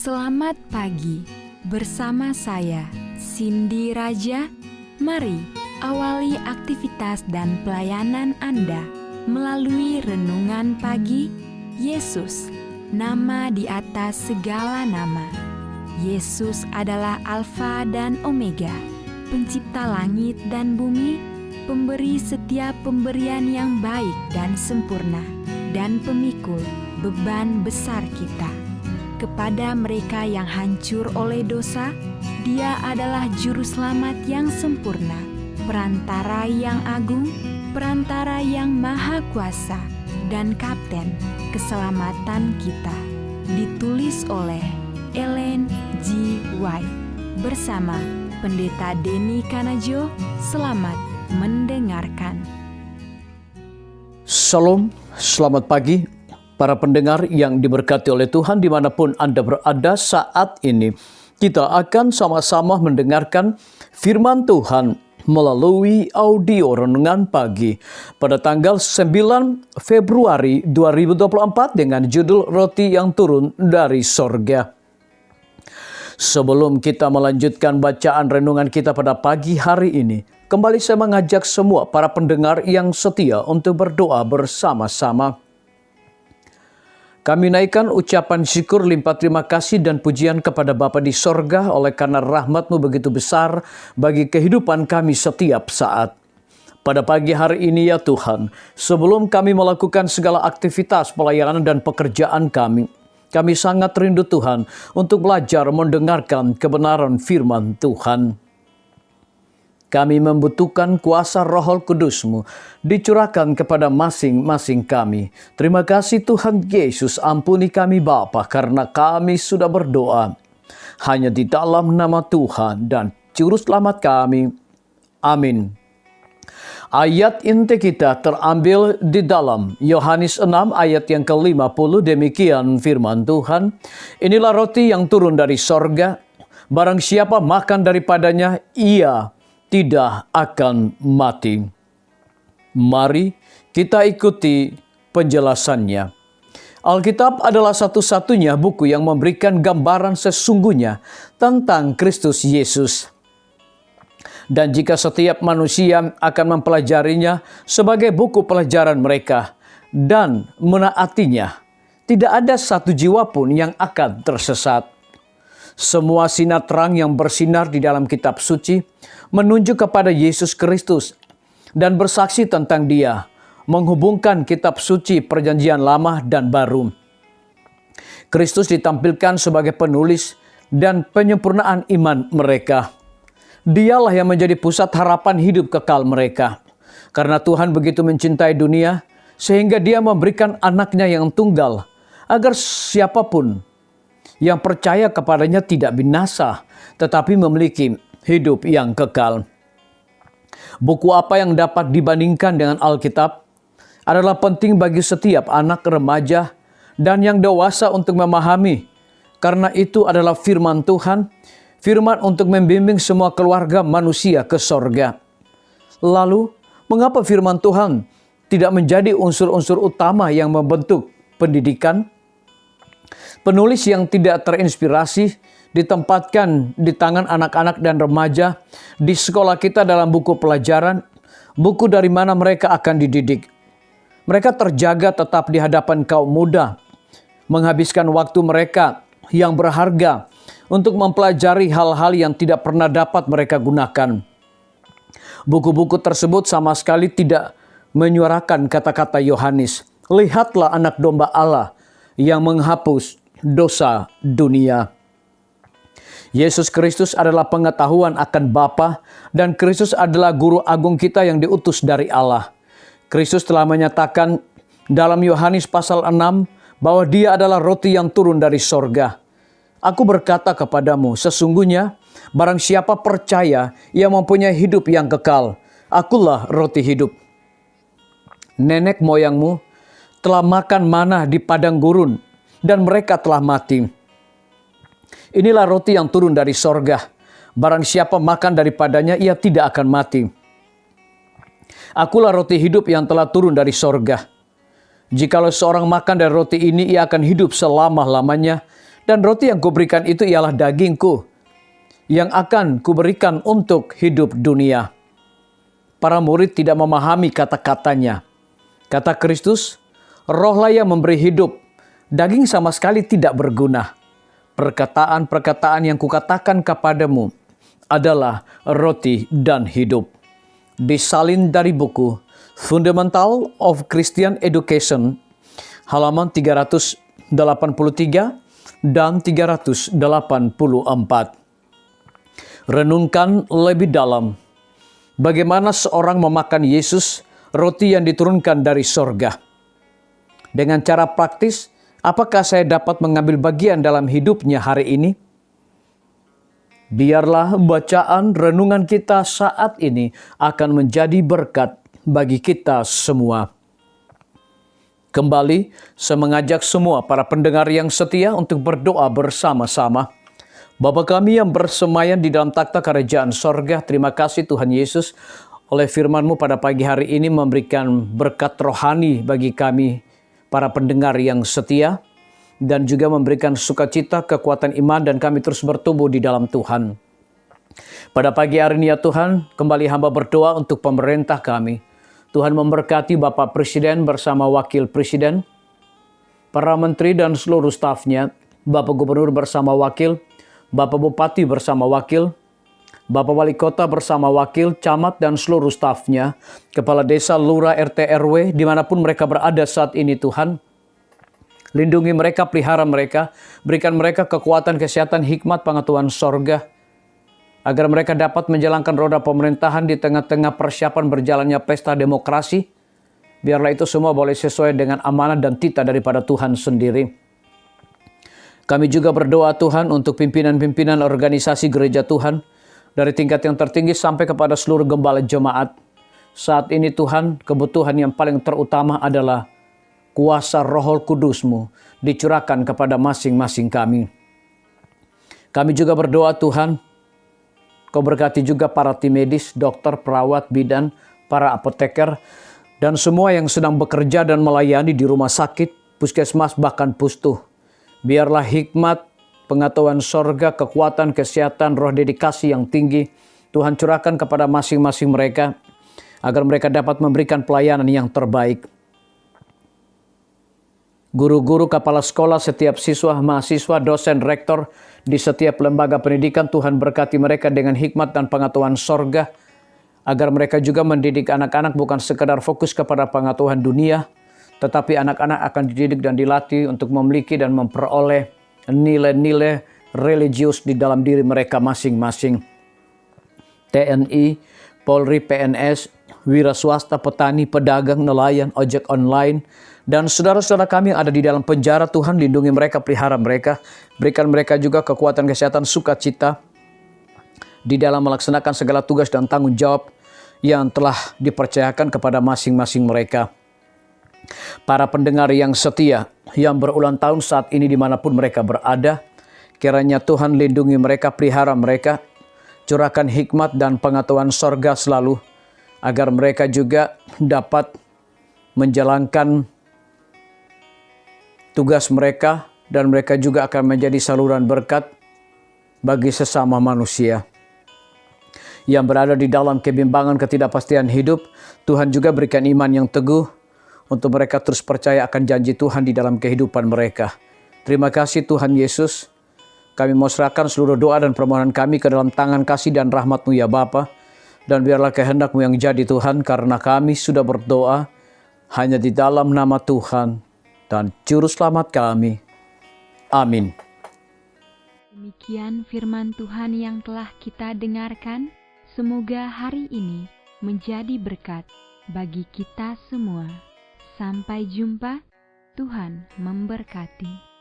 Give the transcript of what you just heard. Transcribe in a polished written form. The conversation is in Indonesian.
Selamat pagi, bersama saya Cindy Raja. Mari awali aktivitas dan pelayanan Anda melalui renungan pagi. Yesus, nama di atas segala nama. Yesus adalah Alfa dan Omega, pencipta langit dan bumi, pemberi setiap pemberian yang baik dan sempurna, dan pemikul beban besar kita. Kepada mereka yang hancur oleh dosa, Dia adalah juru selamat yang sempurna, perantara yang agung, perantara yang maha kuasa, dan kapten keselamatan kita. Ditulis oleh Ellen G. White bersama Pendeta Denny Kanajo. Selamat mendengarkan. Shalom, selamat pagi para pendengar yang diberkati oleh Tuhan dimanapun Anda berada saat ini. Kita akan sama-sama mendengarkan firman Tuhan melalui audio renungan pagi pada tanggal 9 Februari 2024 dengan judul Roti yang Turun dari Sorga. Sebelum kita melanjutkan bacaan renungan kita pada pagi hari ini, kembali saya mengajak semua para pendengar yang setia untuk berdoa bersama-sama. Kami naikkan ucapan syukur, limpah terima kasih dan pujian kepada Bapa di sorga oleh karena rahmat-Mu begitu besar bagi kehidupan kami setiap saat. Pada pagi hari ini ya Tuhan, sebelum kami melakukan segala aktivitas pelayanan dan pekerjaan kami sangat rindu Tuhan untuk belajar mendengarkan kebenaran firman Tuhan. Kami membutuhkan kuasa Roh Kudus-Mu dicurahkan kepada masing-masing kami. Terima kasih Tuhan Yesus, ampuni kami Bapa karena kami sudah berdoa hanya di dalam nama Tuhan dan Juru Selamat kami. Amin. Ayat inti kita terambil di dalam Yohanes 6 ayat yang ke-50. Demikian firman Tuhan. Inilah roti yang turun dari sorga. Barang siapa makan daripadanya, ia tidak akan mati. Mari kita ikuti penjelasannya. Alkitab adalah satu-satunya buku yang memberikan gambaran sesungguhnya tentang Kristus Yesus. Dan jika setiap manusia akan mempelajarinya sebagai buku pelajaran mereka dan menaatinya, tidak ada satu jiwa pun yang akan tersesat. Semua sinar terang yang bersinar di dalam kitab suci menunjuk kepada Yesus Kristus dan bersaksi tentang Dia, menghubungkan kitab suci perjanjian lama dan baru. Kristus ditampilkan sebagai penulis dan penyempurnaan iman mereka. Dialah yang menjadi pusat harapan hidup kekal mereka. Karena Tuhan begitu mencintai dunia, sehingga Dia memberikan anaknya yang tunggal, agar siapapun yang percaya kepadanya tidak binasa, tetapi memiliki hidup yang kekal. Buku apa yang dapat dibandingkan dengan Alkitab adalah penting bagi setiap anak, remaja, dan yang dewasa untuk memahami. Karena itu adalah firman Tuhan, firman untuk membimbing semua keluarga manusia ke sorga. Lalu, mengapa firman Tuhan tidak menjadi unsur-unsur utama yang membentuk pendidikan? Penulis yang tidak terinspirasi ditempatkan di tangan anak-anak dan remaja di sekolah kita dalam buku pelajaran, buku dari mana mereka akan dididik. Mereka terjaga tetap di hadapan kaum muda, menghabiskan waktu mereka yang berharga untuk mempelajari hal-hal yang tidak pernah dapat mereka gunakan. Buku-buku tersebut sama sekali tidak menyuarakan kata-kata Yohanes, "Lihatlah anak domba Allah yang menghapus dosa dunia." Yesus Kristus adalah pengetahuan akan Bapa dan Kristus adalah guru agung kita yang diutus dari Allah. Kristus telah menyatakan dalam Yohanes pasal 6 bahwa Dia adalah roti yang turun dari sorga. Aku berkata kepadamu, sesungguhnya barang siapa percaya ia mempunyai hidup yang kekal. Akulah roti hidup. Nenek moyangmu telah makan manna di padang gurun dan mereka telah mati. Inilah roti yang turun dari sorga. Barang siapa makan daripadanya, ia tidak akan mati. Akulah roti hidup yang telah turun dari sorga. Jikalau seorang makan dari roti ini, ia akan hidup selama-lamanya. Dan roti yang kuberikan itu ialah dagingku, yang akan kuberikan untuk hidup dunia. Para murid tidak memahami kata-katanya. Kata Kristus, rohlah yang memberi hidup, daging sama sekali tidak berguna. Perkataan-perkataan yang kukatakan kepadamu adalah roti dan hidup. Disalin dari buku Fundamental of Christian Education, halaman 383 dan 384. Renungkan lebih dalam bagaimana seorang memakan Yesus, roti yang diturunkan dari sorga. Dengan cara praktis, apakah saya dapat mengambil bagian dalam hidupnya hari ini? Biarlah bacaan renungan kita saat ini akan menjadi berkat bagi kita semua. Kembali, saya mengajak semua para pendengar yang setia untuk berdoa bersama-sama. Bapa kami yang bersemayam di dalam takhta kerajaan sorga, terima kasih Tuhan Yesus, oleh firman-Mu pada pagi hari ini memberikan berkat rohani bagi kami, para pendengar yang setia, dan juga memberikan sukacita, kekuatan iman, dan kami terus bertumbuh di dalam Tuhan. Pada pagi hari ini ya Tuhan, kembali hamba berdoa untuk pemerintah kami. Tuhan memberkati Bapak Presiden bersama Wakil Presiden, para menteri dan seluruh stafnya, Bapak Gubernur bersama Wakil, Bapak Bupati bersama Wakil, Bapak Wali Kota bersama Wakil, Camat dan seluruh stafnya, Kepala Desa, Lurah, RT, RW, dimanapun mereka berada saat ini Tuhan. Lindungi mereka, pelihara mereka, berikan mereka kekuatan, kesehatan, hikmat, pengetahuan sorga, agar mereka dapat menjalankan roda pemerintahan di tengah-tengah persiapan berjalannya pesta demokrasi. Biarlah itu semua boleh sesuai dengan amanah dan titah daripada Tuhan sendiri. Kami juga berdoa Tuhan untuk pimpinan-pimpinan organisasi gereja Tuhan, dari tingkat yang tertinggi sampai kepada seluruh gembala jemaat. Saat ini Tuhan, kebutuhan yang paling terutama adalah kuasa Roh Kudus-Mu dicurahkan kepada masing-masing kami. Kami juga berdoa Tuhan, Kau berkati juga para tim medis, dokter, perawat, bidan, para apoteker, dan semua yang sedang bekerja dan melayani di rumah sakit, puskesmas, bahkan pustuh. Biarlah hikmat, pengetahuan sorga, kekuatan, kesehatan, roh dedikasi yang tinggi Tuhan curahkan kepada masing-masing mereka, agar mereka dapat memberikan pelayanan yang terbaik. Guru-guru, kepala sekolah, setiap siswa, mahasiswa, dosen, rektor, di setiap lembaga pendidikan, Tuhan berkati mereka dengan hikmat dan pengetahuan sorga, agar mereka juga mendidik anak-anak bukan sekadar fokus kepada pengetahuan dunia, tetapi anak-anak akan dididik dan dilatih untuk memiliki dan memperoleh nilai-nilai religius di dalam diri mereka masing-masing. TNI, Polri, PNS, wira swasta, petani, pedagang, nelayan, ojek online, dan saudara-saudara kami yang ada di dalam penjara, Tuhan lindungi mereka, pelihara mereka, berikan mereka juga kekuatan, kesehatan, sukacita di dalam melaksanakan segala tugas dan tanggung jawab yang telah dipercayakan kepada masing-masing mereka. Para pendengar yang setia, yang berulang tahun saat ini dimanapun mereka berada, kiranya Tuhan lindungi mereka, pelihara mereka, curahkan hikmat dan pengetahuan sorga selalu, agar mereka juga dapat menjalankan tugas mereka, dan mereka juga akan menjadi saluran berkat bagi sesama manusia yang berada di dalam kebimbangan, ketidakpastian hidup. Tuhan juga berikan iman yang teguh untuk mereka terus percaya akan janji Tuhan di dalam kehidupan mereka. Terima kasih Tuhan Yesus. Kami mau serahkan seluruh doa dan permohonan kami ke dalam tangan kasih dan rahmat-Mu ya Bapa. Dan biarlah kehendak-Mu yang jadi Tuhan, karena kami sudah berdoa hanya di dalam nama Tuhan dan Juru Selamat kami. Amin. Demikian firman Tuhan yang telah kita dengarkan. Semoga hari ini menjadi berkat bagi kita semua. Sampai jumpa, Tuhan memberkati.